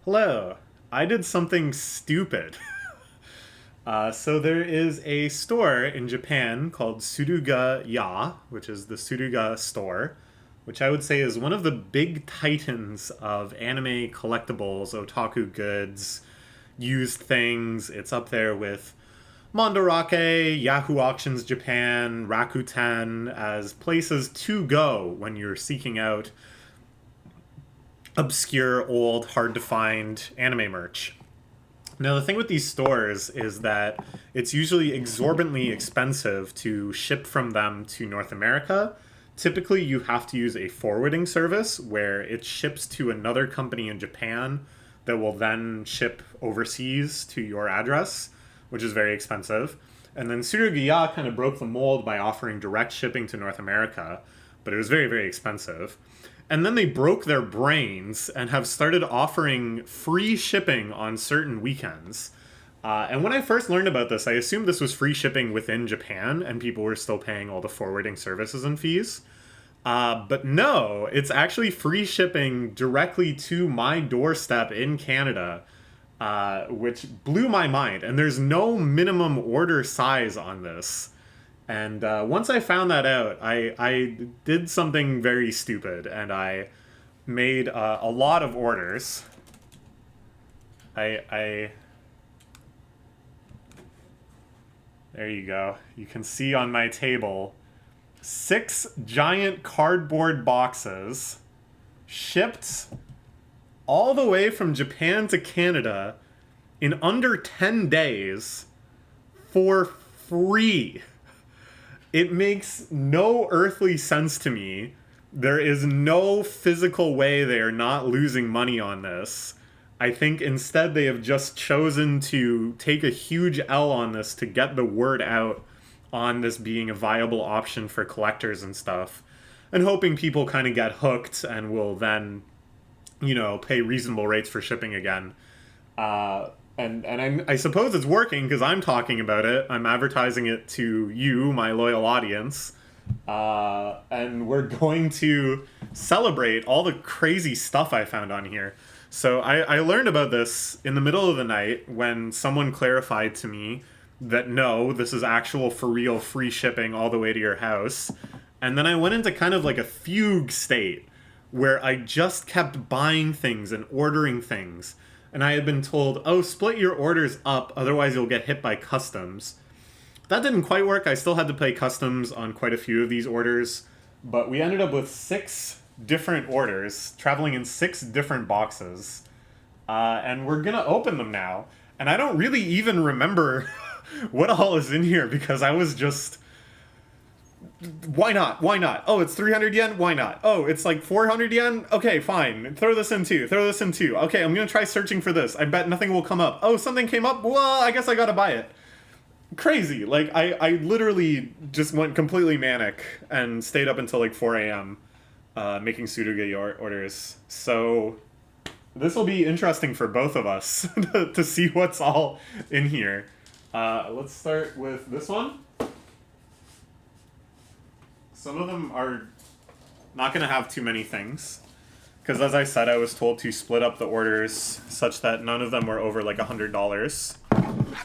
Hello. I did something stupid. So there is a store in Japan called Surugaya, which is the Suruga store, which I would say is one of the big titans of anime collectibles, otaku goods, used things. It's up there with Mandarake, Yahoo Auctions Japan, Rakuten as places to go when you're seeking out obscure, old, hard to find anime merch. Now, the thing with these stores is that it's usually exorbitantly expensive to ship from them to North America. Typically, you have to use a forwarding service where it ships to another company in Japan that will then ship overseas to your address, which is very expensive. And then Surugaya kind of broke the mold by offering direct shipping to North America, but it was very, very expensive. And then they broke their brains and have started offering free shipping on certain weekends. And when I first learned about this, I assumed this was free shipping within Japan and people were still paying all the forwarding services and fees. But no, it's actually free shipping directly to my doorstep in Canada, which blew my mind. And there's no minimum order size on this. And once I found that out, I did something very stupid, and I made a lot of orders. I there you go. You can see on my table 6 giant cardboard boxes shipped all the way from Japan to Canada in under 10 days for free. It makes no earthly sense to me. There is no physical way they are not losing money on this. I think instead they have just chosen to take a huge L on this to get the word out on this being a viable option for collectors and stuff. And hoping people kind of get hooked and will then, pay reasonable rates for shipping again. I suppose it's working because I'm talking about it. I'm advertising it to you, my loyal audience. And we're going to celebrate all the crazy stuff I found on here. So I learned about this in the middle of the night when someone clarified to me that no, this is actual for real free shipping all the way to your house. And then I went into kind of like a fugue state where I just kept buying things and ordering things. And I had been told, oh, split your orders up, otherwise you'll get hit by customs. That didn't quite work. I still had to pay customs on quite a few of these orders. But we ended up with 6 different orders, traveling in 6 different boxes. And we're going to open them now. And I don't really even remember what all is in here because I was just... Why not? Why not? Oh, it's 300 yen? Why not? Oh, it's like 400 yen? Okay, fine. Throw this in too. Throw this in too. Okay, I'm gonna try searching for this. I bet nothing will come up. Oh, something came up? Well, I guess I gotta buy it. Crazy. Like, I literally just went completely manic and stayed up until like 4 a.m. Making Surugaya orders. So, this will be interesting for both of us to see what's all in here. Let's start with this one. Some of them are not going to have too many things. Because as I said, I was told to split up the orders such that none of them were over like $100.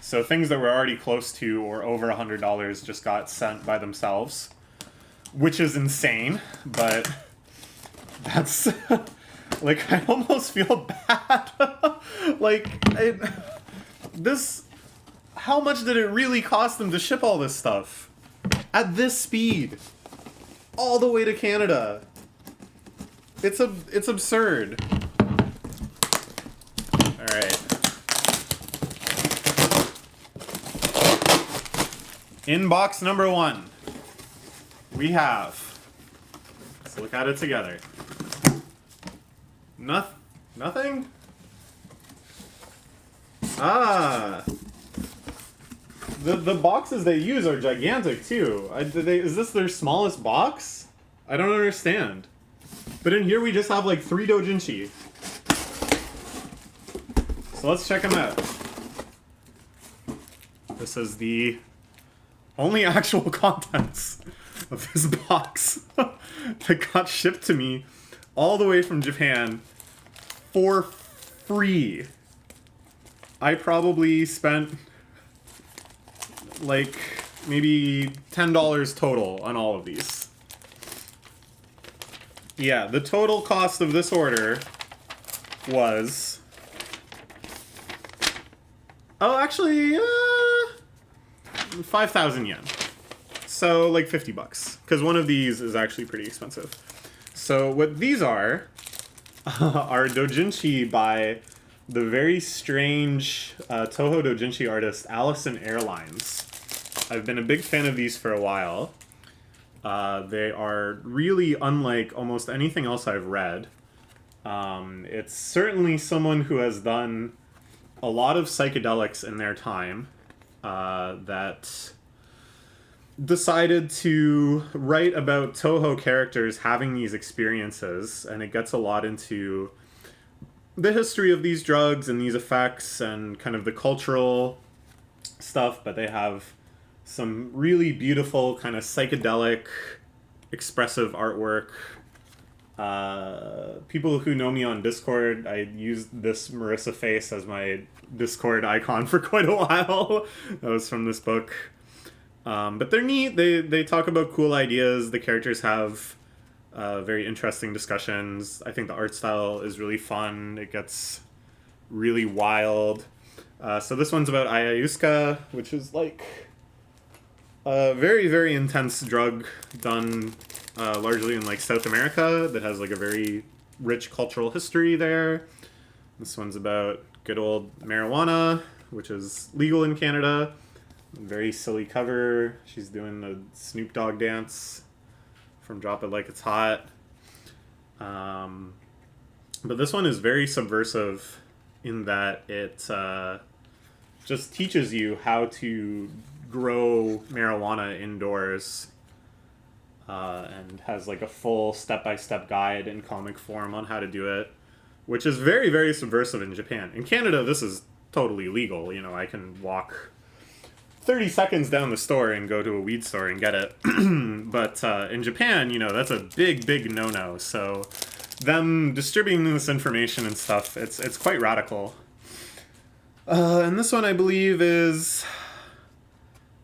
So things that were already close to or over $100 just got sent by themselves. Which is insane, but that's... like, I almost feel bad. This... How much did it really cost them to ship all this stuff? At this speed. All the way to Canada. It's absurd. All right. Inbox number 1. We have. Let's look at it together. Nothing? Ah. The boxes they use are gigantic, too. Is this their smallest box? I don't understand. But in here we just have like 3 doujinshi. So let's check them out. This is the only actual contents of this box that got shipped to me all the way from Japan for free. I probably spent like maybe $10 total on all of these. Yeah, the total cost of this order was... Oh, actually, 5,000 yen. So, like 50 bucks. Because one of these is actually pretty expensive. So, what these are doujinshi by the very strange Toho doujinshi artist Allison Airlines. I've been a big fan of these for a while. They are really unlike almost anything else I've read. It's certainly someone who has done a lot of psychedelics in their time that decided to write about Toho characters having these experiences, and it gets a lot into the history of these drugs and these effects and kind of the cultural stuff, but they have some really beautiful kind of psychedelic expressive artwork. People who know me on Discord, I used this Marissa face as my Discord icon for quite a while. That was from this book. But they're neat. They talk about cool ideas. The characters have very interesting discussions. I think the art style is really fun. It gets really wild. So this one's about ayahuasca, which is like a very, very intense drug done largely in like South America that has like a very rich cultural history there. This one's about good old marijuana, which is legal in Canada. Very silly cover. She's doing the Snoop Dogg dance from Drop It Like It's Hot. But this one is very subversive in that it just teaches you how to grow marijuana indoors, and has like a full step-by-step guide in comic form on how to do it, which is very, very subversive in Japan. In Canada, this is totally legal. You know, I can walk 30 seconds down the store and go to a weed store and get it. But in Japan, you know, that's a big, big no-no. So them distributing this information and stuff, it's quite radical. And this one, I believe, is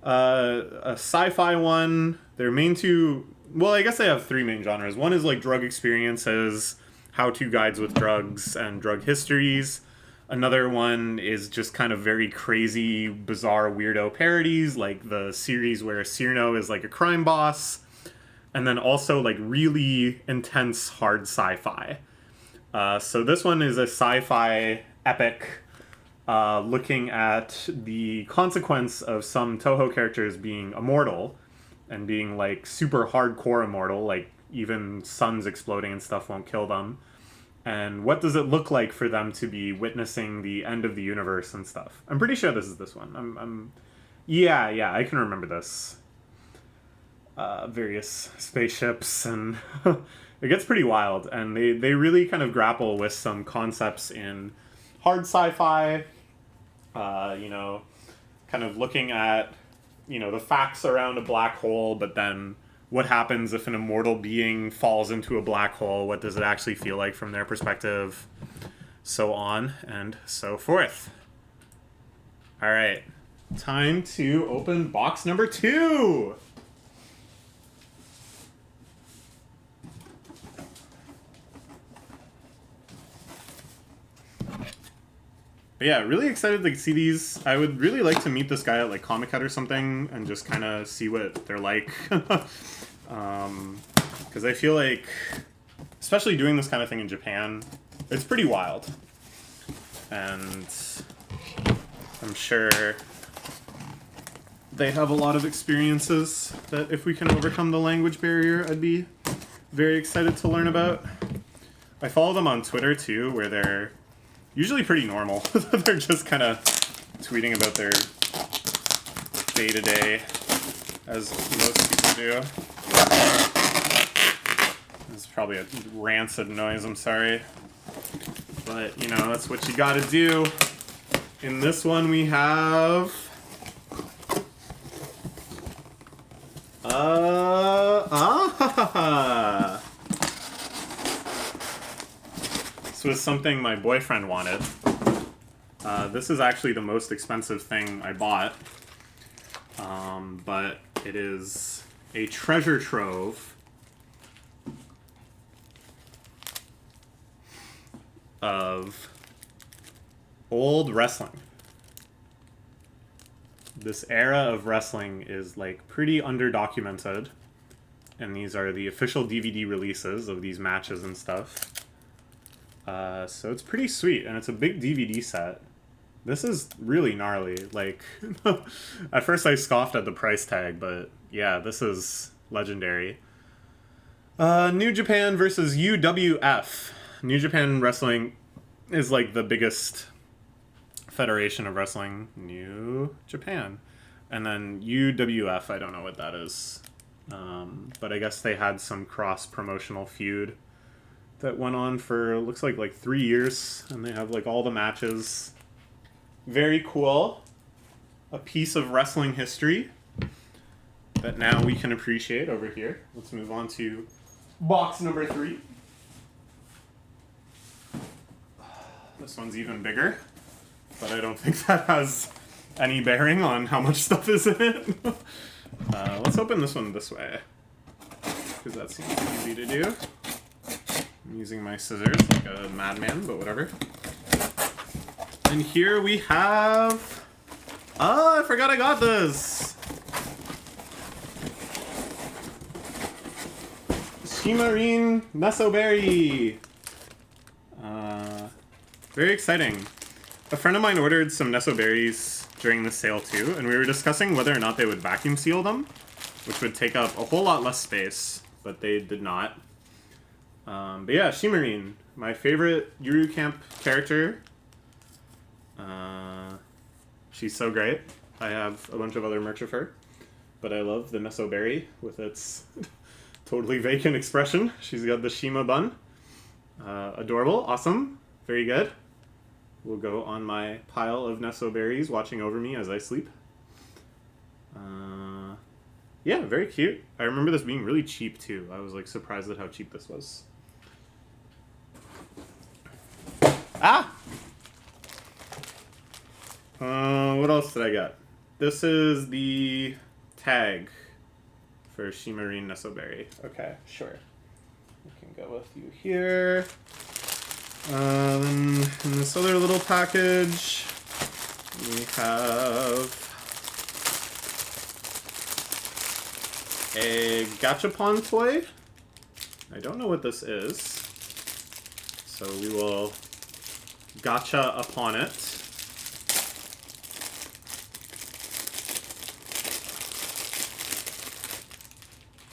a sci-fi one. Their main two... Well, I guess they have three main genres. One is like drug experiences, how-to guides with drugs, and drug histories. Another one is just kind of very crazy, bizarre, weirdo parodies, like the series where Cyrano is like a crime boss. And then also like really intense, hard sci-fi. So this one is a sci-fi epic looking at the consequence of some Toho characters being immortal and being like super hardcore immortal, like even suns exploding and stuff won't kill them. And what does it look like for them to be witnessing the end of the universe and stuff? I'm pretty sure this is this one. Yeah, I can remember this. Various spaceships, and it gets pretty wild. And they really kind of grapple with some concepts in hard sci-fi, you know, kind of looking at, you know, the facts around a black hole, but then what happens if an immortal being falls into a black hole? What does it actually feel like from their perspective? So on and so forth. All right, time to open box number 2. But yeah, really excited to see these. I would really like to meet this guy at like Comic Con or something and just kind of see what they're like. Because I feel like, especially doing this kind of thing in Japan, it's pretty wild. And I'm sure they have a lot of experiences that if we can overcome the language barrier, I'd be very excited to learn about. I follow them on Twitter too, where they're usually pretty normal. They're just kind of tweeting about their day-to-day, as most people do. This is probably a rancid noise, I'm sorry. But, you know, that's what you gotta do. In this one we have... was something my boyfriend wanted. This is actually the most expensive thing I bought. But it is a treasure trove of old wrestling. This era of wrestling is like pretty underdocumented, and these are the official DVD releases of these matches and stuff. So it's pretty sweet, and it's a big DVD set. This is really gnarly. Like, at first I scoffed at the price tag, but yeah, this is legendary. New Japan versus UWF. New Japan Wrestling is like the biggest federation of wrestling. New Japan. And then UWF, I don't know what that is. But I guess they had some cross-promotional feud that went on for, looks like 3 years. And they have like all the matches. Very cool. A piece of wrestling history that now we can appreciate over here. Let's move on to box number 3. This one's even bigger, but I don't think that has any bearing on how much stuff is in it. Let's open this one this way, because that seems easy to do. I'm using my scissors like a madman, but whatever. And here we have... Oh, I forgot I got this! Shimarin Nesoberry! Very exciting. A friend of mine ordered some Nesoberries during the sale too, and we were discussing whether or not they would vacuum seal them, which would take up a whole lot less space, but they did not. But yeah, Shimarin, my favorite Yuru Camp character. She's so great. I have a bunch of other merch of her, but I love the Nesoberry with its totally vacant expression. She's got the Shima bun. Adorable, awesome, very good. Will go on my pile of Nesoberries watching over me as I sleep. Yeah, very cute. I remember this being really cheap too. I was like surprised at how cheap this was. Ah! What else did I get? This is the tag for Shimarin Nesoberry. Okay, sure. We can go with you here. Then in this other little package, we have a gachapon toy. I don't know what this is, so we will gacha upon it.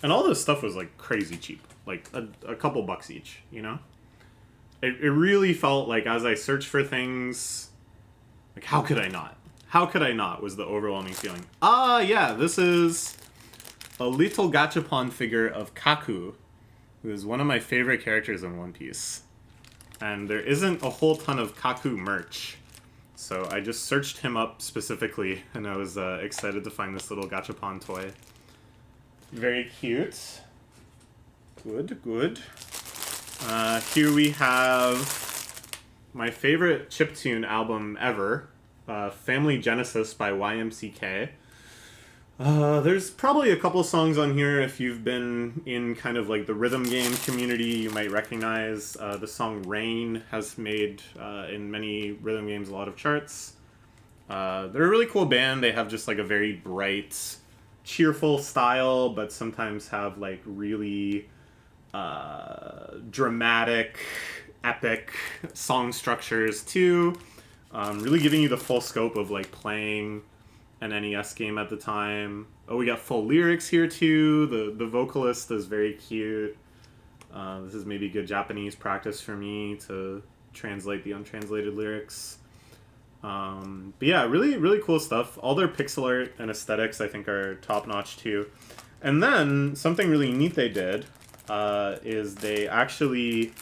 And all this stuff was like crazy cheap, like a couple bucks each, you know? It really felt like as I searched for things, like how could I not? How could I not was the overwhelming feeling. Ah, yeah, this is a little gachapon figure of Kaku, who is one of my favorite characters in One Piece. And there isn't a whole ton of Kaku merch, so I just searched him up specifically, and I was excited to find this little gachapon toy. Very cute. Good, good. Here we have my favorite chiptune album ever, Family Genesis by YMCK. There's probably a couple songs on here, if you've been in kind of like the rhythm game community, you might recognize. The song Rain has made, in many rhythm games, a lot of charts. They're a really cool band. They have just like a very bright, cheerful style, but sometimes have like really dramatic, epic song structures too. Really giving you the full scope of like playing an NES game at the time. Oh, we got full lyrics here too. The vocalist is very cute. This is maybe good Japanese practice for me to translate the untranslated lyrics. But yeah, really, really cool stuff. All their pixel art and aesthetics, I think, are top-notch too. And then, something really neat they did is they actually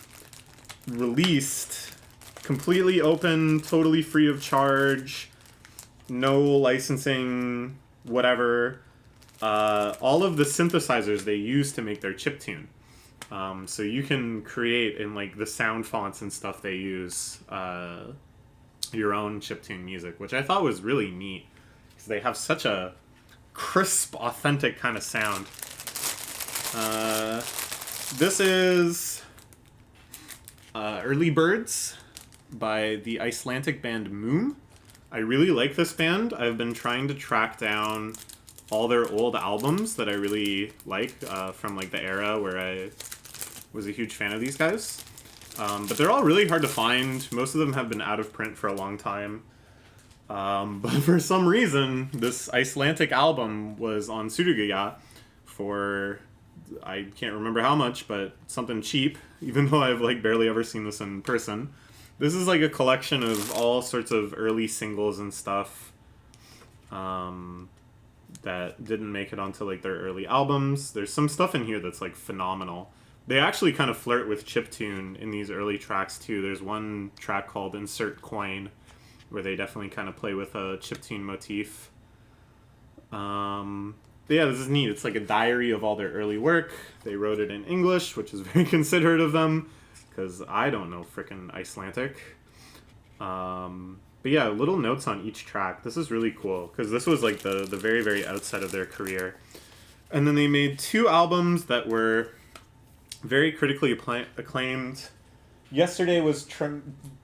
released, completely open, totally free of charge, no licensing, whatever, all of the synthesizers they use to make their chiptune. So you can create in like the sound fonts and stuff they use your own chiptune music, which I thought was really neat because they have such a crisp, authentic kind of sound. This is Early Birds by the Icelandic band Moon. I really like this band. I've been trying to track down all their old albums that I really like from like the era where I was a huge fan of these guys. But they're all really hard to find. Most of them have been out of print for a long time. But for some reason, this Icelandic album was on Surugaya for, I can't remember how much, but something cheap, even though I've like barely ever seen this in person. This is like a collection of all sorts of early singles and stuff that didn't make it onto like their early albums. There's some stuff in here that's like phenomenal. They actually kind of flirt with chiptune in these early tracks too. There's one track called Insert Coin where they definitely kind of play with a chiptune motif. But yeah, this is neat. It's like a diary of all their early work. They wrote it in English, which is very considerate of them, because I don't know frickin' Icelandic. But yeah, little notes on each track. This is really cool, because this was like the very, very outset of their career. And then they made 2 albums that were very critically acclaimed. Yesterday was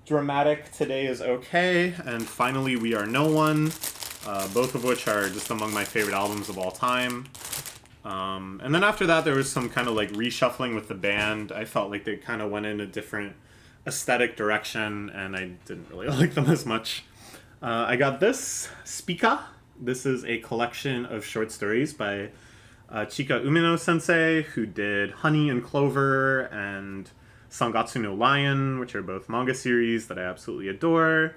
dramatic, today is okay, and finally We Are No One, both of which are just among my favorite albums of all time. And then after that, there was some kind of like reshuffling with the band. I felt like they kind of went in a different aesthetic direction, and I didn't really like them as much. I got this, Spika. This is a collection of short stories by Chika Umino sensei, who did Honey and Clover and Sangatsu no Lion, which are both manga series that I absolutely adore.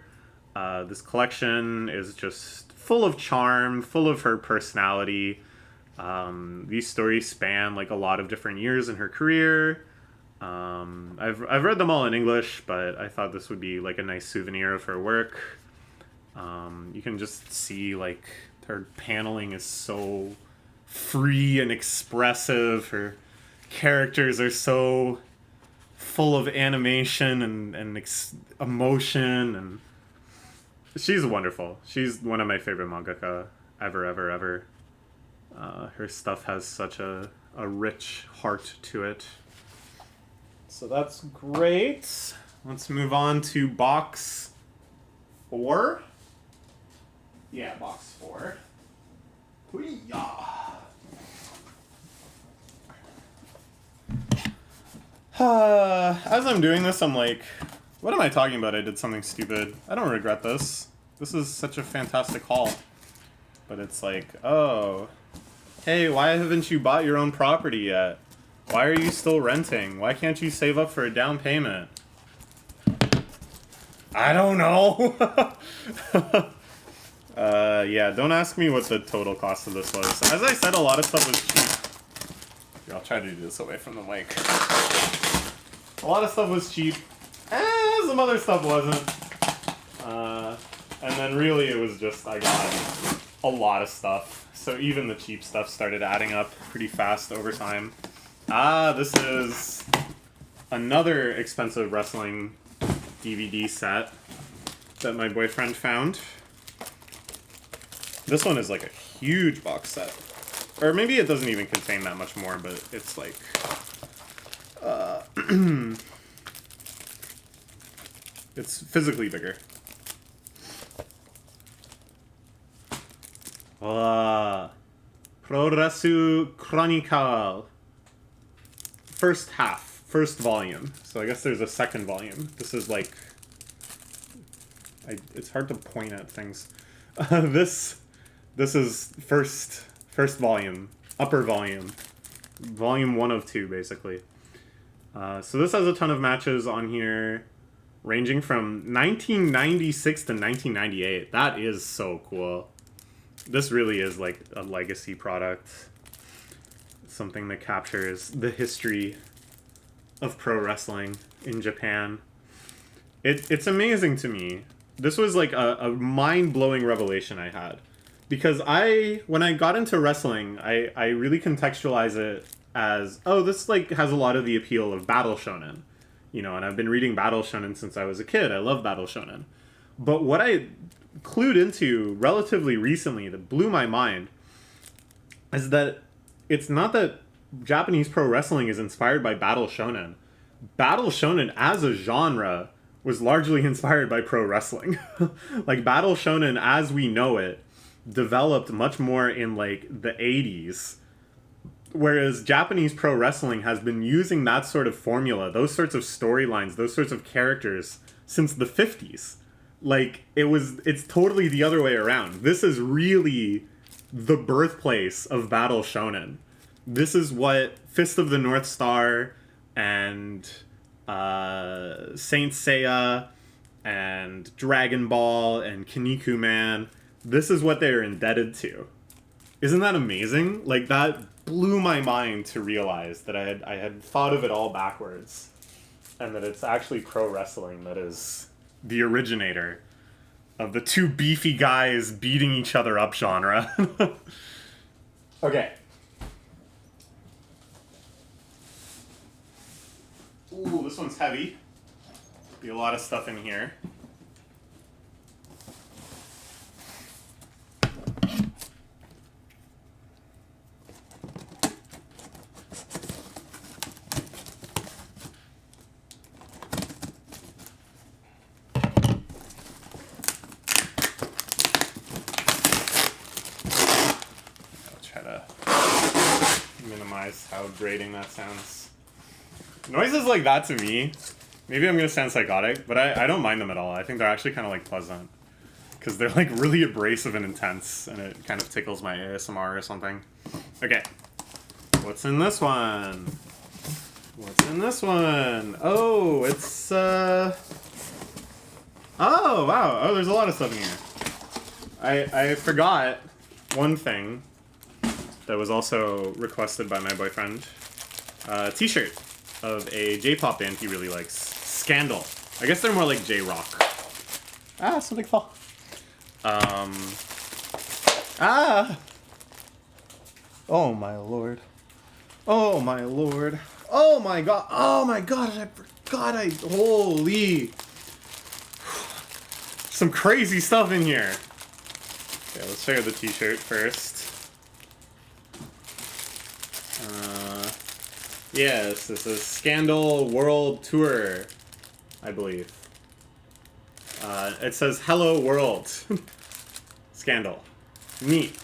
This collection is just full of charm, full of her personality. These stories span like a lot of different years in her career. I've read them all in English, but I thought this would be like a nice souvenir of her work. You can just see like her paneling is so free and expressive. Her characters are so full of animation and emotion, and she's wonderful. She's one of my favorite mangaka ever. Her stuff has such a rich heart to it. So that's great. Let's move on to box 4. Yeah, box 4. Hoo-yah! As I'm doing this, I'm like, what am I talking about? I did something stupid. I don't regret this. This is such a fantastic haul. But it's like, oh, hey, why haven't you bought your own property yet? Why are you still renting? Why can't you save up for a down payment? I don't know. Yeah, don't ask me what the total cost of this was. As I said, a lot of stuff was cheap. Here, I'll try to do this away from the mic. A lot of stuff was cheap. Some other stuff wasn't. And then really it was just, I got a lot of stuff. So even the cheap stuff started adding up pretty fast over time. This is another expensive wrestling DVD set that my boyfriend found. This one is like a huge box set. Or maybe it doesn't even contain that much more, but it's like... it's physically bigger. Progressu Chronicle. First half. First volume. So I guess there's a second volume. This is like... it's hard to point at things. This is first volume. Upper volume. Volume 1 of 2, basically. So this has a ton of matches on here, ranging from 1996 to 1998. That is so cool. This really is like a legacy product. Something that captures the history of pro wrestling in Japan. It's amazing to me. This was like a mind-blowing revelation I had. Because when I got into wrestling, I really contextualize it as, oh, this like has a lot of the appeal of battle shonen, you know, and I've been reading battle shonen since I was a kid. I love battle shonen. But what I clued into relatively recently that blew my mind is that it's not that Japanese pro wrestling is inspired by battle shonen. Battle shonen as a genre was largely inspired by pro wrestling. Like battle shonen as we know it developed much more in like the 80s, whereas Japanese pro wrestling has been using that sort of formula, those sorts of storylines, those sorts of characters since the 50s. Like it's totally the other way around. This is really the birthplace of battle shonen. This is what Fist of the North Star and Saint Seiya and Dragon Ball and Kinnikuman Man, this is what they're indebted to. Isn't that amazing? Like, that blew my mind to realize that I had thought of it all backwards, and that it's actually pro wrestling that is the originator of the two beefy guys beating each other up genre. Okay. Ooh, this one's heavy. Be a lot of stuff in here. Minimize how grating that sounds. Noises like that to me, maybe I'm gonna sound psychotic, but I don't mind them at all. I think they're actually kind of like pleasant, because they're like really abrasive and intense, and it kind of tickles my ASMR or something. Okay, what's in this one? What's in this one? Oh, it's oh wow, oh, there's a lot of stuff in here. I forgot one thing that was also requested by my boyfriend. A t-shirt of a J-pop band he really likes. Scandal. I guess they're more like J-rock. Ah, something fall. Oh my lord. Oh my lord. Oh my god. Oh my god, I forgot holy. Some crazy stuff in here. Okay, let's check out the t-shirt first. Yes, this is Scandal World Tour, I believe. It says Hello World. Scandal. Neat.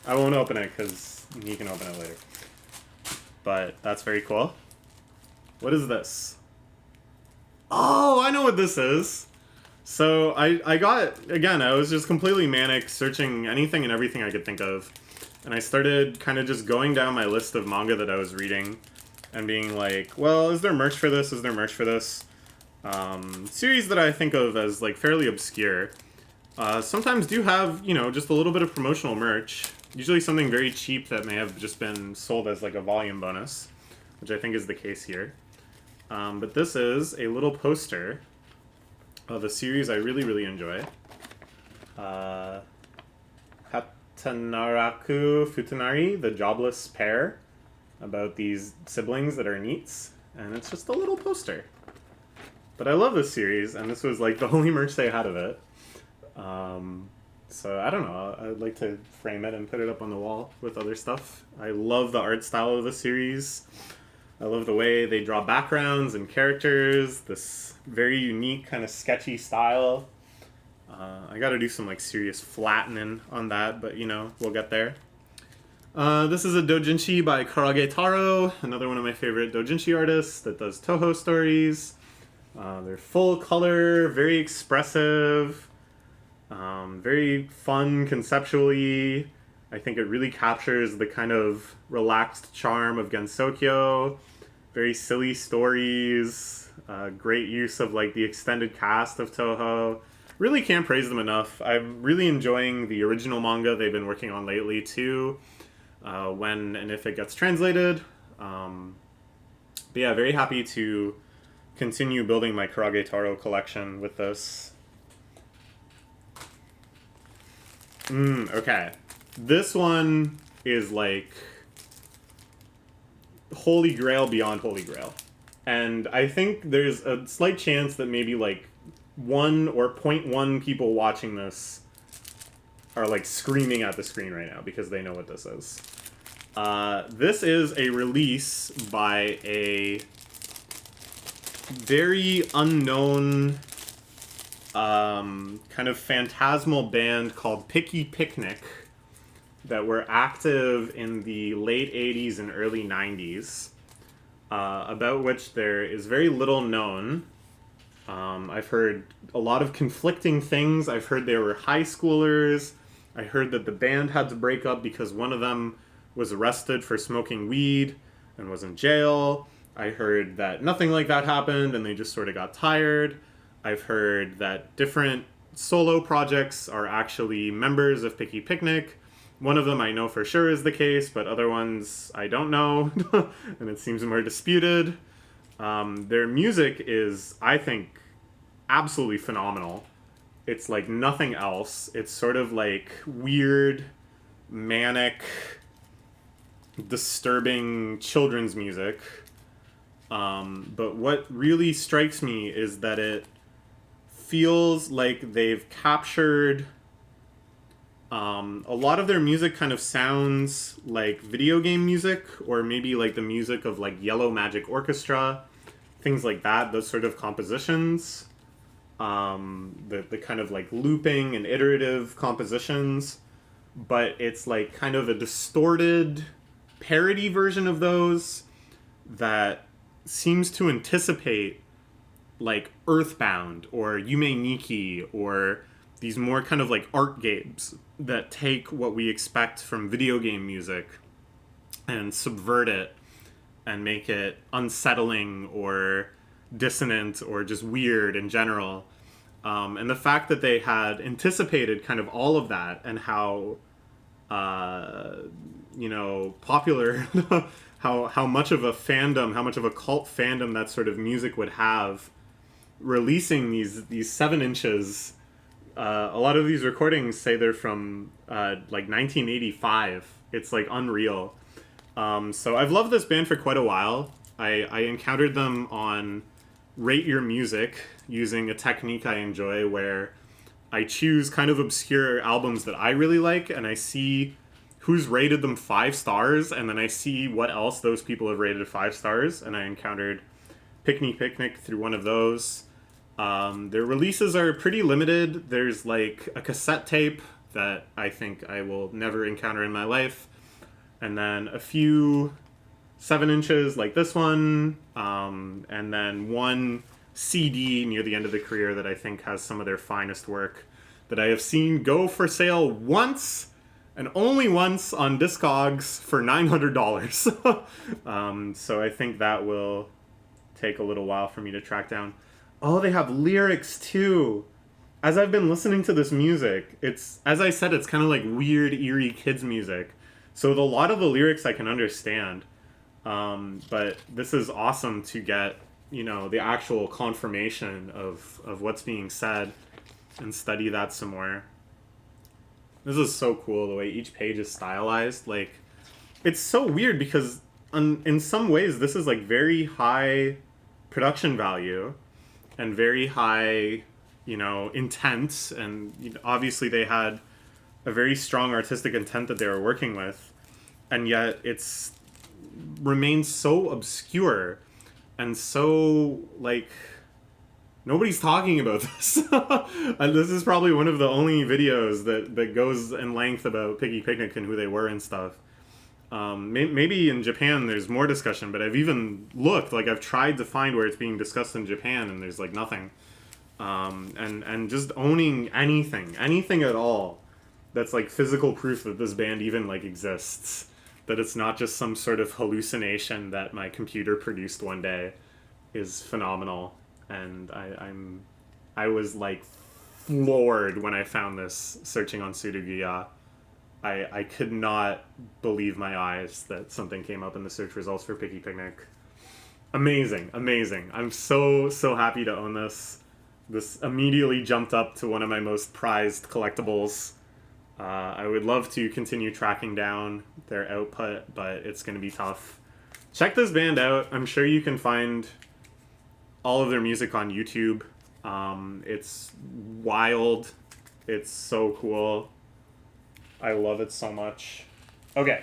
I won't open it because he can open it later. But that's very cool. What is this? Oh, I know what this is. So I got, again, I was just completely manic searching anything and everything I could think of. And I started kind of just going down my list of manga that I was reading and being like, well, is there merch for this? Is there merch for this? Series that I think of as like fairly obscure sometimes do have, you know, just a little bit of promotional merch. Usually something very cheap that may have just been sold as like a volume bonus, which I think is the case here. But this is a little poster of a series I really, really enjoy. Hatanaraku Futanari, the Jobless Pair, about these siblings that are NEETs, and it's just a little poster. But I love this series, and this was like the only merch they had of it. So I don't know, I'd like to frame it and put it up on the wall with other stuff. I love the art style of the series. I love the way they draw backgrounds and characters, this very unique kind of sketchy style. I gotta do some like serious flattening on that, but you know, we'll get there. This is a doujinshi by Karage Taro, another one of my favorite doujinshi artists that does Toho stories. They're full color, very expressive, very fun conceptually. I think it really captures the kind of relaxed charm of Gensokyo. Very silly stories, great use of like the extended cast of Toho. Really can't praise them enough. I'm really enjoying the original manga they've been working on lately too. When and if it gets translated. But yeah, very happy to continue building my Karage Taro collection with this. Okay. This one is like holy grail beyond holy grail. And I think there's a slight chance that maybe like 1 or 0.1 people watching this are like screaming at the screen right now because they know what this is. This is a release by a very unknown kind of phantasmal band called Picky Picnic that were active in the late 80s and early 90s, about which there is very little known. I've heard a lot of conflicting things. I've heard they were high schoolers. I heard that the band had to break up because one of them was arrested for smoking weed and was in jail. I heard that nothing like that happened and they just sort of got tired. I've heard that different solo projects are actually members of Picky Picnic. One of them I know for sure is the case, but other ones I don't know, and it seems more disputed. Their music is, I think, absolutely phenomenal. It's like nothing else. It's sort of like weird, manic, disturbing children's music. But what really strikes me is that it feels like they've captured... a lot of their music kind of sounds like video game music, or maybe like the music of like Yellow Magic Orchestra, things like that, those sort of compositions. The kind of like looping and iterative compositions, but it's like kind of a distorted parody version of those that seems to anticipate like Earthbound or Yume Nikki or these more kind of like art games that take what we expect from video game music and subvert it and make it unsettling or dissonant or just weird in general. And the fact that they had anticipated kind of all of that and how, popular, how much of a fandom, how much of a cult fandom that sort of music would have, releasing these 7 inches. A lot of these recordings say they're from like 1985. It's like unreal. So I've loved this band for quite a while. I encountered them on Rate Your Music using a technique I enjoy where I choose kind of obscure albums that I really like and I see who's rated them 5 stars and then I see what else those people have rated 5 stars, and I encountered Picky Picnic through one of those. Their releases are pretty limited. There's like a cassette tape that I think I will never encounter in my life, and then a few 7 inches like this one, and then one CD near the end of the career that I think has some of their finest work that I have seen go for sale once and only once on Discogs for $900. So I think that will take a little while for me to track down. Oh, they have lyrics too. As I've been listening to this music, it's, as I said, it's kind of like weird, eerie kids music. So a lot of the lyrics I can understand. But this is awesome to get, the actual confirmation of what's being said and study that some more. This is so cool, the way each page is stylized. Like, it's so weird because in some ways this is like very high production value and very high, intent, and obviously they had a very strong artistic intent that they were working with, and yet it's remains so obscure and so like nobody's talking about this. And this is probably one of the only videos that goes in length about Picky Picnic and who they were and stuff. Maybe in Japan there's more discussion, but I've even looked, like I've tried to find where it's being discussed in Japan and there's like nothing. And just owning anything at all that's like physical proof that this band even like exists, that it's not just some sort of hallucination that my computer produced one day, is phenomenal. And I was like floored when I found this searching on Surugaya. I could not believe my eyes that something came up in the search results for Picky Picnic. Amazing. I'm so happy to own this. This immediately jumped up to one of my most prized collectibles. I would love to continue tracking down their output, but it's going to be tough. Check this band out. I'm sure you can find all of their music on YouTube. It's wild. It's so cool. I love it so much. Okay.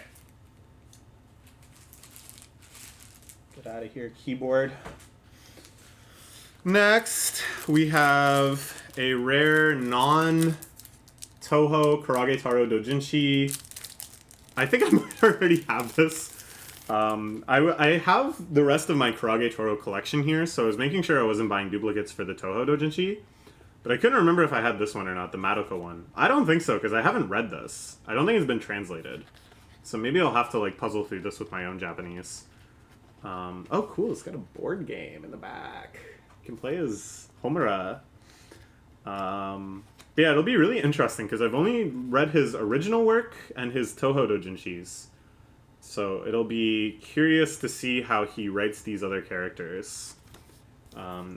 Get out of here, keyboard. Next, we have a rare non-Toho Kurage Taro Dojinshi. I think I might already have this. I have the rest of my Kurage Taro collection here, so I was making sure I wasn't buying duplicates for the Toho Dojinshi. But I couldn't remember if I had this one or not, the Madoka one. I don't think so, because I haven't read this. I don't think it's been translated. So maybe I'll have to like puzzle through this with my own Japanese. Oh, cool, it's got a board game in the back. You can play as Homura. Yeah, it'll be really interesting, because I've only read his original work and his Toho Dojinshis. So it'll be curious to see how he writes these other characters.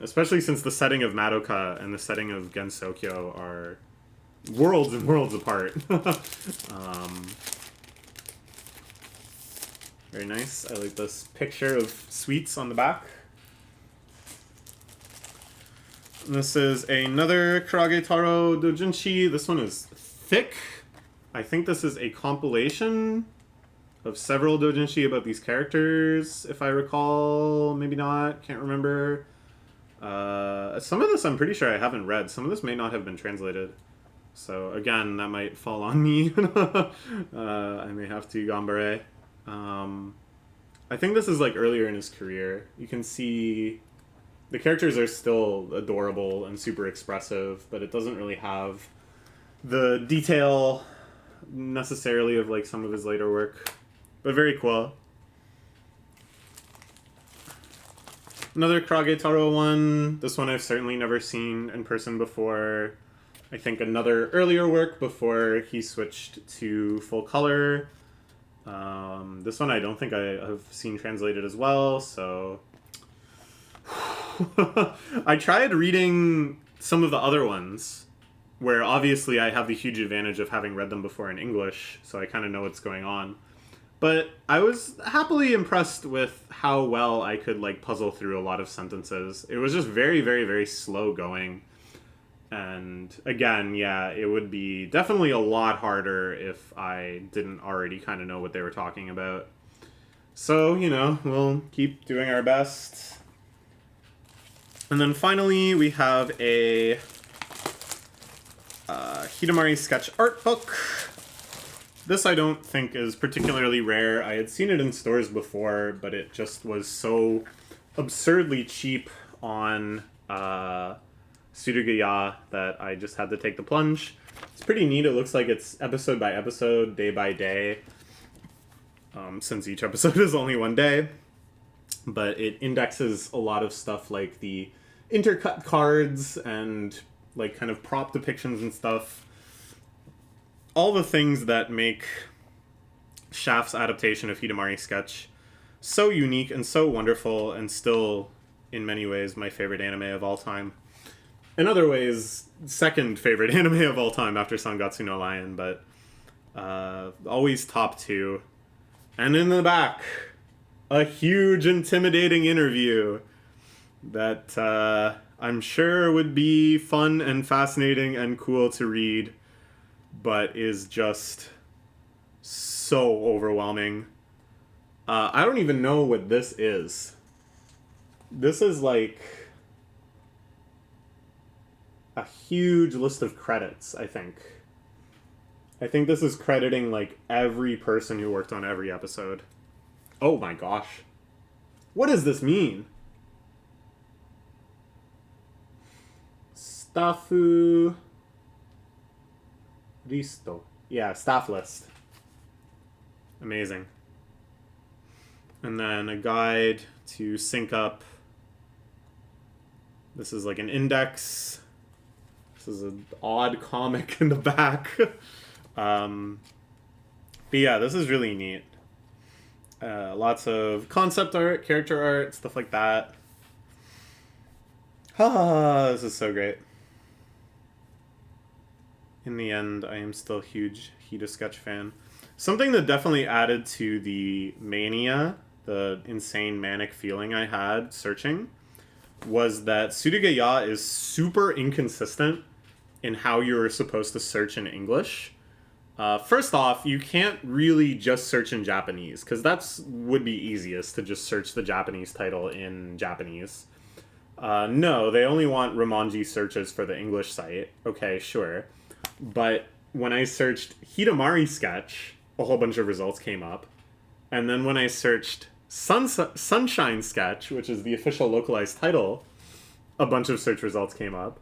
Especially since the setting of Madoka and the setting of Gensokyo are worlds and worlds apart. Very nice. I like this picture of sweets on the back. And this is another Kurage Taro Dojinshi. This one is thick. I think this is a compilation of several doujinshi about these characters, if I recall. Maybe not. Can't remember. Some of this I'm pretty sure I haven't read. Some of this may not have been translated. So again, that might fall on me. I may have to gambare. I think this is like earlier in his career. You can see the characters are still adorable and super expressive, but it doesn't really have the detail necessarily of like some of his later work. But very cool. Another Kurage Taro one. This one I've certainly never seen in person before. I think another earlier work before he switched to full color. This one I don't think I have seen translated as well, so... I tried reading some of the other ones, where obviously I have the huge advantage of having read them before in English, so I kind of know what's going on. But I was happily impressed with how well I could like puzzle through a lot of sentences. It was just very, very, very slow going. And again, yeah, it would be definitely a lot harder if I didn't already kind of know what they were talking about. So, you know, we'll keep doing our best. And then finally, we have a Hidamari sketch art book. This I don't think is particularly rare. I had seen it in stores before, but it just was so absurdly cheap on Surugaya that I just had to take the plunge. It's pretty neat. It looks like it's episode by episode, day by day, since each episode is only one day. But it indexes a lot of stuff like the intercut cards and like kind of prop depictions and stuff. All the things that make Shaft's adaptation of Hidamari sketch so unique and so wonderful, and still, in many ways, my favorite anime of all time. In other ways, second favorite anime of all time after Sangatsu no Lion, but always top two. And in the back, a huge, intimidating interview that I'm sure would be fun and fascinating and cool to read, but is just so overwhelming. I don't even know what this is. This is like a huge list of credits, I think. I think this is crediting like every person who worked on every episode. Oh my gosh. What does this mean? Staffu Listo. Yeah, staff list. Amazing. And then a guide to sync up. This is like an index. This is an odd comic in the back. But yeah, this is really neat. Lots of concept art, character art, stuff like that. This is so great. In the end, I am still a huge Hida sketch fan. Something that definitely added to the mania the insane manic feeling I had searching, was that Surugaya is super inconsistent in how you're supposed to search in English. First off, you can't really just search in Japanese, because that's would be easiest to just search the Japanese title in Japanese. No, they only want Romanji searches for the English site. Okay, sure. But when I searched Hidamari sketch, a whole bunch of results came up. And then when I searched Sunshine sketch, which is the official localized title, a bunch of search results came up.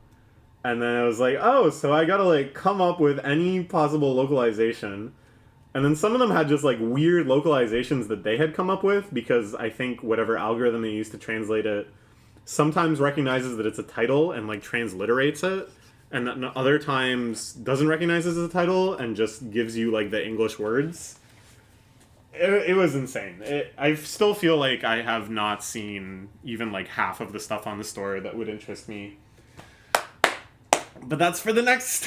And then I was like, oh, so I gotta, like, come up with any possible localization. And then some of them had just, like, weird localizations that they had come up with, because I think whatever algorithm they used to translate it sometimes recognizes that it's a title and, like, transliterates it. And then other times doesn't recognize it as a title and just gives you, like, the English words. It was insane. I still feel like I have not seen even, like, half of the stuff on the store that would interest me. But that's for the next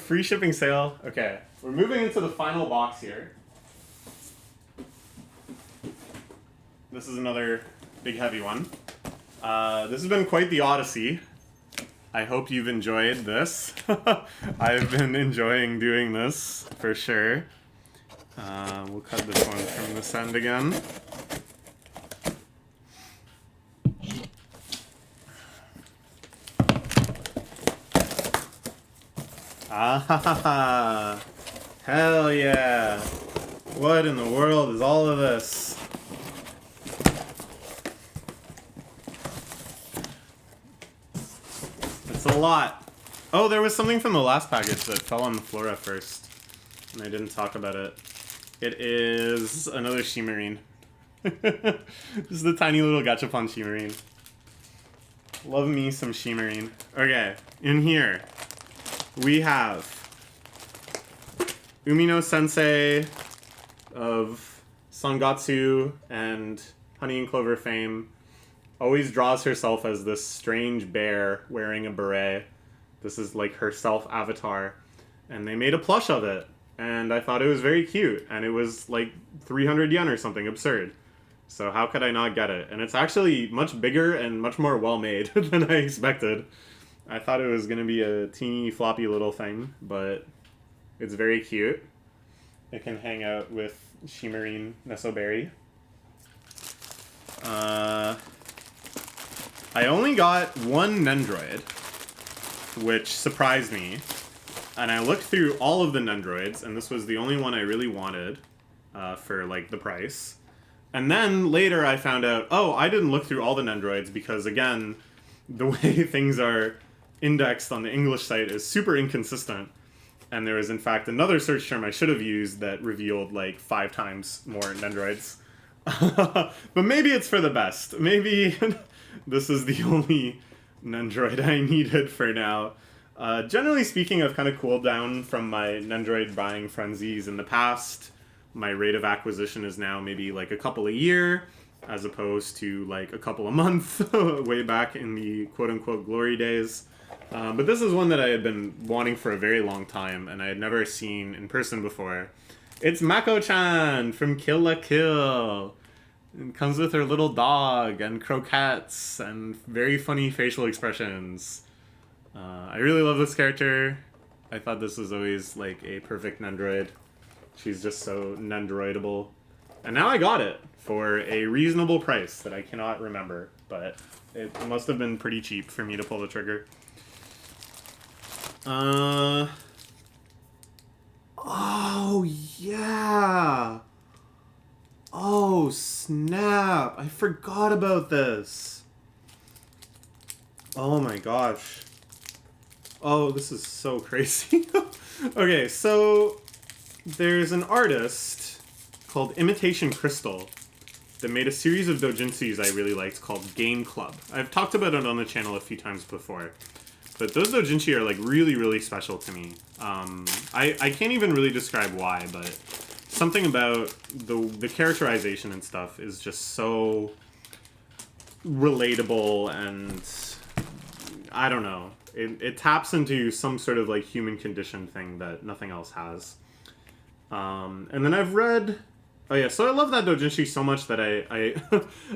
free shipping sale. Okay, we're moving into the final box here. This is another big heavy one. This has been quite the odyssey. I hope you've enjoyed this. I've been enjoying doing this, for sure. We'll cut this one from this end again. Ah, hell yeah. What in the world is all of this? It's a lot. Oh, there was something from the last package that fell on the floor at first, and I didn't talk about it. It is another Shimarine. This is the tiny little Gachapon Shimarine. Love me some Shimarine. Okay, in here we have Umino Sensei of Sangatsu and Honey and Clover fame. Always draws herself as this strange bear wearing a beret. This is like her self-avatar. And they made a plush of it. And I thought it was very cute. And it was like 300 yen or something absurd. So how could I not get it? And it's actually much bigger and much more well-made than I expected. I thought it was going to be a teeny floppy little thing, but it's very cute. It can hang out with Shimarine Nesoberry. I only got one Nendroid, which surprised me. And I looked through all of the Nendroids, and this was the only one I really wanted for, like, the price. And then later I found out, oh, I didn't look through all the Nendroids because, again, the way things are indexed on the English site is super inconsistent. And there was, in fact, another search term I should have used that revealed, like, 5 times more Nendroids. But maybe it's for the best. Maybe this is the only Nendroid I needed for now. Generally speaking, I've kind of cooled down from my Nendroid buying frenzies in the past. My rate of acquisition is now maybe like a couple a year, as opposed to like a couple a month way back in the quote-unquote glory days. But this is one that I had been wanting for a very long time, and I had never seen in person before. It's Mako-chan from Kill la Kill. It comes with her little dog and croquettes and very funny facial expressions. I really love this character. I thought this was always like a perfect Nendroid. She's just so Nendroidable. And now I got it for a reasonable price that I cannot remember, but it must have been pretty cheap for me to pull the trigger. Oh, yeah! Oh, snap! I forgot about this! Oh my gosh. Oh, this is so crazy. Okay, so there's an artist called Imitation Crystal that made a series of doujinshis I really liked called Game Club. I've talked about it on the channel a few times before. But those doujinshi are like really, really special to me. I can't even really describe why, but something about the characterization and stuff is just so relatable, and I don't know. It taps into some sort of like human condition thing that nothing else has. And then I've read Oh yeah, so I love that doujinshi so much that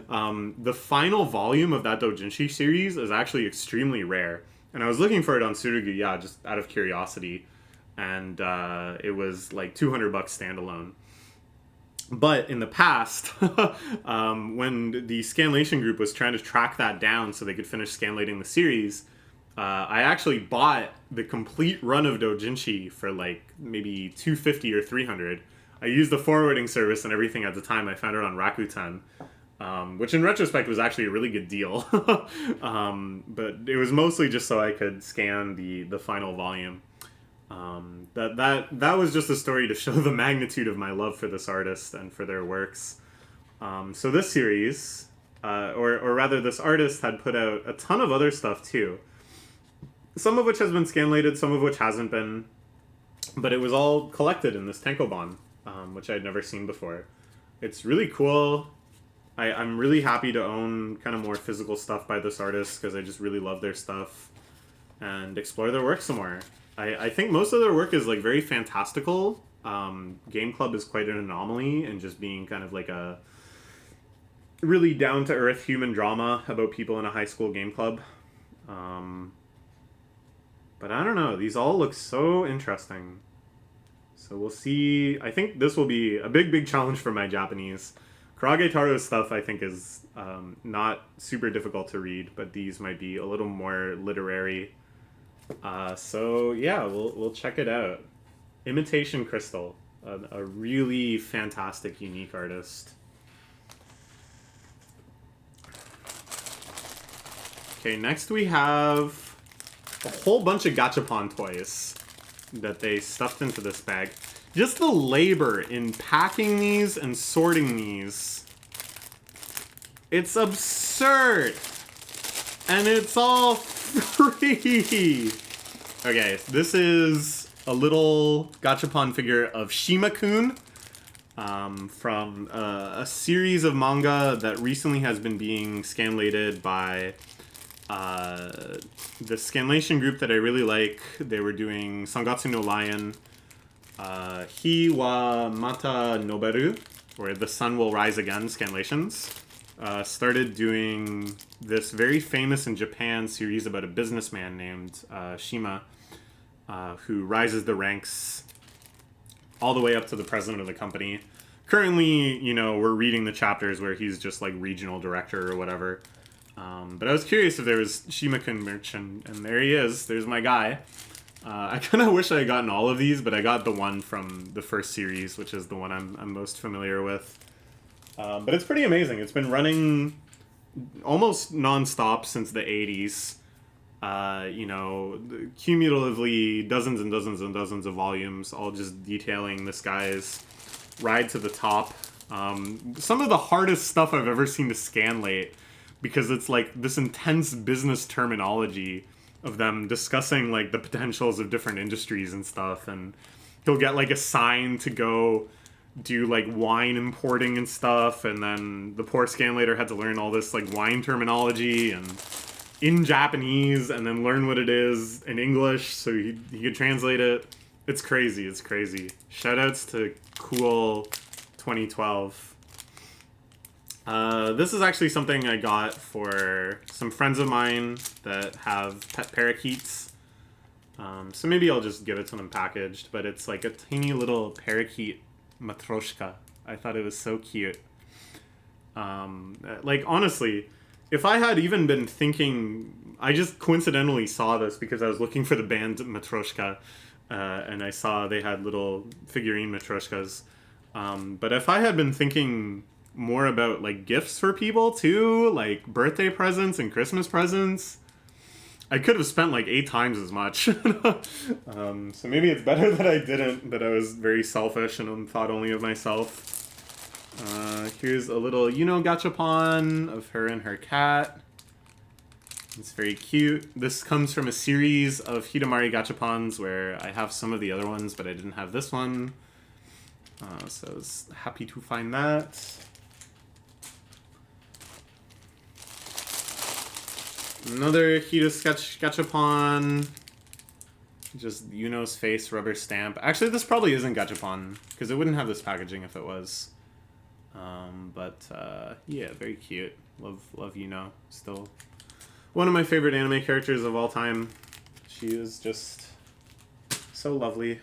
the final volume of that doujinshi series is actually extremely rare, and I was looking for it on Surugaya just out of curiosity, and it was like $200 standalone. But in the past, when the Scanlation group was trying to track that down so they could finish scanlating the series, I actually bought the complete run of doujinshi for like maybe 250 or 300. I used the forwarding service and everything at the time. I found it on Rakuten, which in retrospect was actually a really good deal. But it was mostly just so I could scan the final volume. That was just a story to show the magnitude of my love for this artist and for their works. So this series, or rather this artist, had put out a ton of other stuff too. Some of which has been scanlated, some of which hasn't been. But it was all collected in this tankobon, which I'd never seen before. It's really cool. I'm really happy to own kind of more physical stuff by this artist because I just really love their stuff and explore their work some more. I think most of their work is like very fantastical. Game Club is quite an anomaly and just being kind of like a really down-to-earth human drama about people in a high school game club. But I don't know, these all look so interesting. So we'll see. I think this will be a big challenge for my Japanese. Kurage Taro's stuff I think is not super difficult to read, but these might be a little more literary. So yeah, we'll check it out. Imitation Crystal, a really fantastic, unique artist. Okay, next we have a whole bunch of gachapon toys that they stuffed into this bag. Just the labor in packing these and sorting these. It's absurd. And it's all free. Okay, this is a little gachapon figure of Shima-kun from a series of manga that recently has been being scanlated by the scanlation group that I really like. They were doing Sangatsu no Lion, Hi wa Mata Noberu, or The Sun Will Rise Again scanlations. Started doing this very famous in Japan series about a businessman named Shima, who rises the ranks all the way up to the president of the company. Currently, you know, we're reading the chapters where he's just like regional director or whatever. But I was curious if there was Shima-kun merch, and there he is. There's my guy. I kind of wish I had gotten all of these, but I got the one from the first series, which is the one I'm most familiar with. But it's pretty amazing. It's been running almost non-stop since the 80s. You know, cumulatively dozens and dozens and dozens of volumes, all just detailing this guy's ride to the top. Some of the hardest stuff I've ever seen to scanlate, because it's like this intense business terminology of them discussing like the potentials of different industries and stuff, and he'll get like assigned to go do like wine importing and stuff, and then the poor scanlator had to learn all this like wine terminology and in Japanese, and then learn what it is in English so he could translate it. It's crazy, it's crazy. Shoutouts to Cool 2012. This is actually something I got for some friends of mine that have pet parakeets. So maybe I'll just give it to them packaged, but it's like a tiny little parakeet matroshka. I thought it was so cute. Like, honestly, if I had even been thinking... I just coincidentally saw this because I was looking for the band Matroshka, and I saw they had little figurine matroshkas. But if I had been thinking more about like gifts for people too, like birthday presents and Christmas presents, I could have spent like 8 times as much. So maybe it's better that I didn't, that I was very selfish and thought only of myself. Here's a little gachapon of her and her cat. It's very cute. This comes from a series of Hidamari gachapons where I have some of the other ones, but I didn't have this one. So I was happy to find that. Another Hida sketch gachapon. Just Yuno's face rubber stamp. Actually, this probably isn't gachapon, because it wouldn't have this packaging if it was. Yeah, very cute. Love Yuno. Still one of my favorite anime characters of all time. She is just so lovely.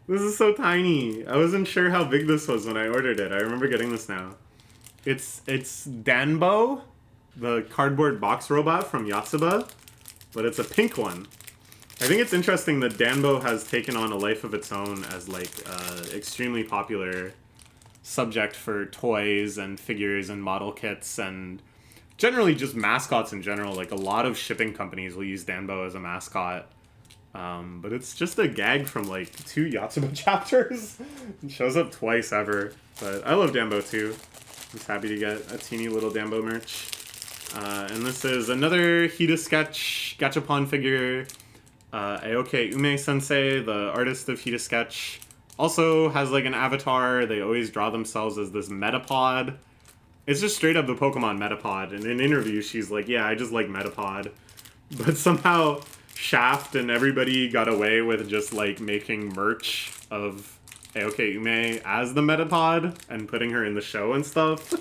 This is so tiny. I wasn't sure how big this was when I ordered it. I remember getting this now. It's Danbo, the cardboard box robot from Yotsuba, but it's a pink one. I think it's interesting that Danbo has taken on a life of its own as like extremely popular subject for toys and figures and model kits and generally just mascots in general. Like a lot of shipping companies will use Danbo as a mascot. But it's just a gag from like 2 Yotsuba chapters. It shows up twice ever. But I love Danbo too. I'm just happy to get a teeny little Danbo merch. And this is another Hida Sketch Gachapon figure. Aoki Ume Sensei, the artist of Hida Sketch, also has like an avatar. They always draw themselves as this Metapod. It's just straight up the Pokemon Metapod. In an interview, she's like, yeah, I just like Metapod. But somehow Shaft and everybody got away with just like making merch of Aoki Ume as the Metapod and putting her in the show and stuff.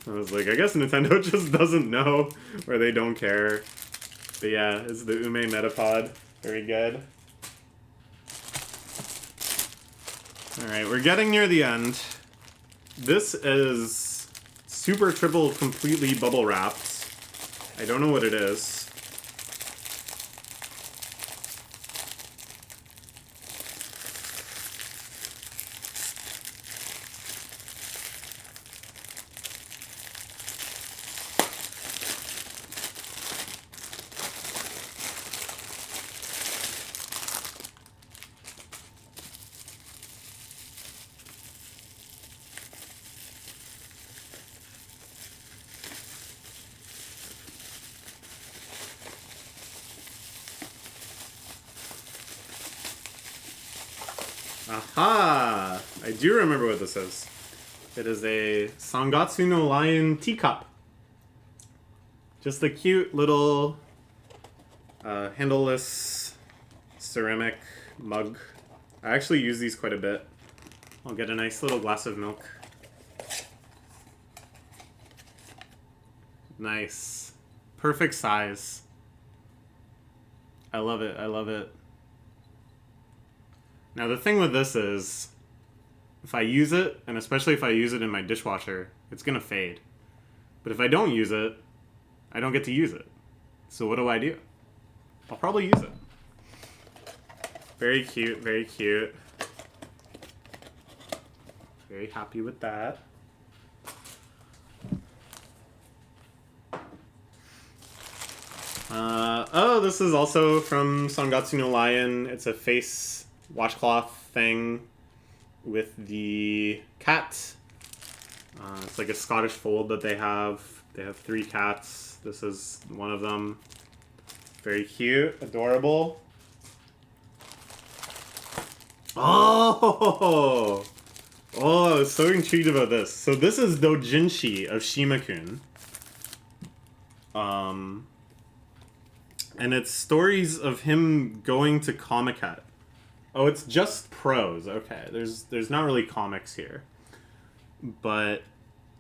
I was like, I guess Nintendo just doesn't know, or they don't care. But yeah, it's the Ume Metapod. Very good. Alright, we're getting near the end. This is super triple completely bubble wrapped. I don't know what it is. Aha! I do remember what this is. It is a Sangatsu no Lion teacup. Just a cute little handleless ceramic mug. I actually use these quite a bit. I'll get a nice little glass of milk. Nice. Perfect size. I love it. I love it. Now the thing with this is, if I use it, and especially if I use it in my dishwasher, it's gonna fade. But if I don't use it, I don't get to use it. So what do? I'll probably use it. Very cute, very cute. Very happy with that. Oh, this is also from Sangatsu no Lion. It's a face washcloth thing with the cat. It's like a Scottish fold that they have. They have 3 cats. This is one of them. Very cute, adorable. Oh! Oh, I was so intrigued about this. So this is Dojinshi of Shima-kun. And it's stories of him going to Comic-Con. Oh, it's just prose. Okay, there's not really comics here. But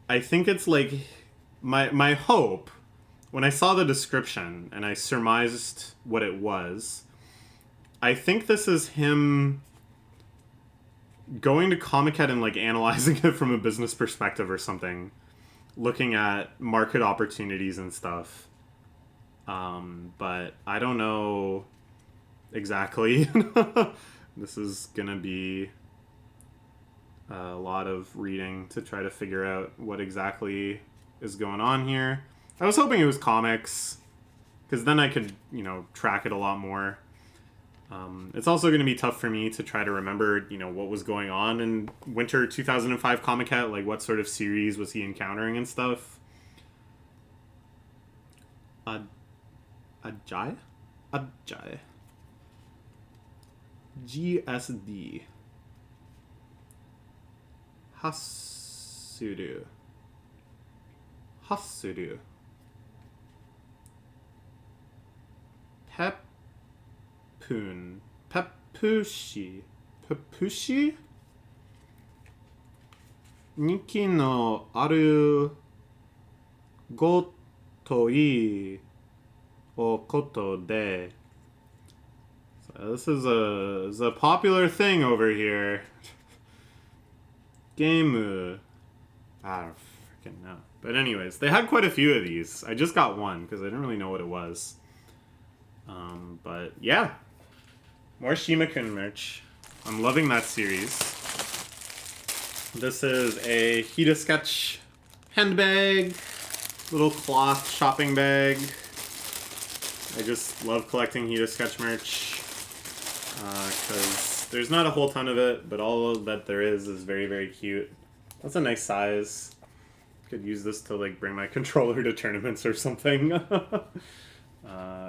I think it's like my hope when I saw the description and I surmised what it was. I think this is him going to Comic-Con and like analyzing it from a business perspective or something, looking at market opportunities and stuff. But I don't know exactly. This is gonna be a lot of reading to try to figure out what exactly is going on here. I was hoping it was comics, because then I could, track it a lot more. It's also going to be tough for me to try to remember, what was going on in Winter 2005 Comic-Con, like what sort of series was he encountering and stuff. Ajay? Ajay. GSD. Hasuru. Hasuru. Pepun. Pepushi. Pepushi? Niki no aru gotoi o koto de. So this is a popular thing over here. Game. I don't freaking know. But anyways, they had quite a few of these. I just got one because I didn't really know what it was. But yeah. More Shima-kun merch. I'm loving that series. This is a Hita Sketch handbag. Little cloth shopping bag. I just love collecting Hita Sketch merch. Because there's not a whole ton of it, but all that there is very, very cute. That's a nice size. Could use this to like bring my controller to tournaments or something.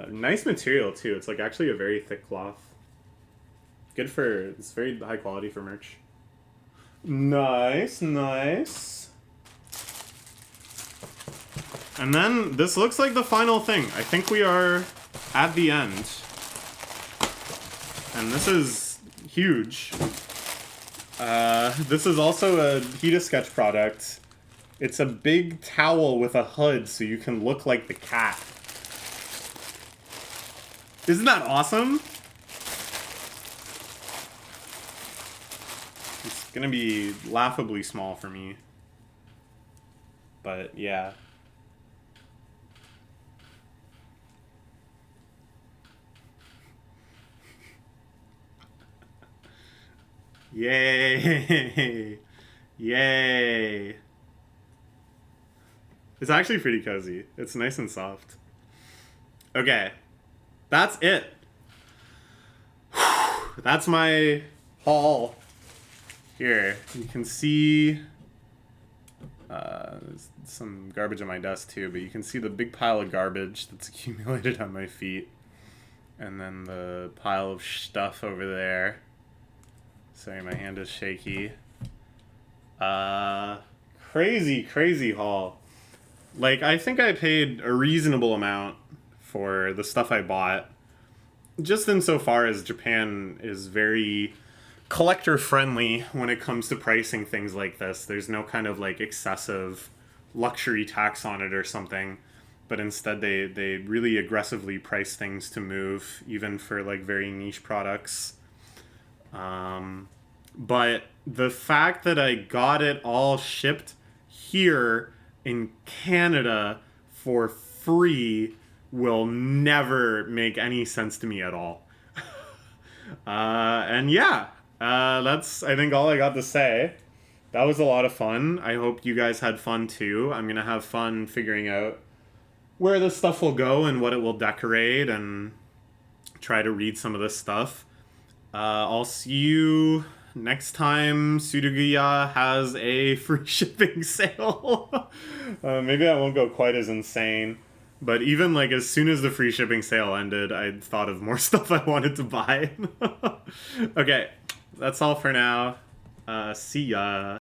Nice material too. It's like actually a very thick cloth. Good for, it's very high quality for merch. Nice, nice. And then this looks like the final thing. I think we are at the end. And this is huge. This is also a Hita Sketch product. It's a big towel with a hood so you can look like the cat. Isn't that awesome? It's gonna be laughably small for me. But yeah. Yay! Yay! It's actually pretty cozy. It's nice and soft. Okay. That's it. That's my haul. Here, you can see there's some garbage on my desk too, but you can see the big pile of garbage that's accumulated on my feet. And then the pile of stuff over there. Sorry, my hand is shaky. Crazy, crazy haul. Like, I think I paid a reasonable amount for the stuff I bought. Just insofar as Japan is very collector friendly when it comes to pricing things like this. There's no kind of like excessive luxury tax on it or something. But instead they really aggressively price things to move, even for like very niche products. But the fact that I got it all shipped here in Canada for free will never make any sense to me at all. And yeah, that's, I think, all I got to say. That was a lot of fun. I hope you guys had fun too. I'm gonna have fun figuring out where this stuff will go and what it will decorate and try to read some of this stuff. I'll see you next time Surugaya has a free shipping sale. Maybe I won't go quite as insane. But even like as soon as the free shipping sale ended, I thought of more stuff I wanted to buy. Okay, that's all for now. See ya.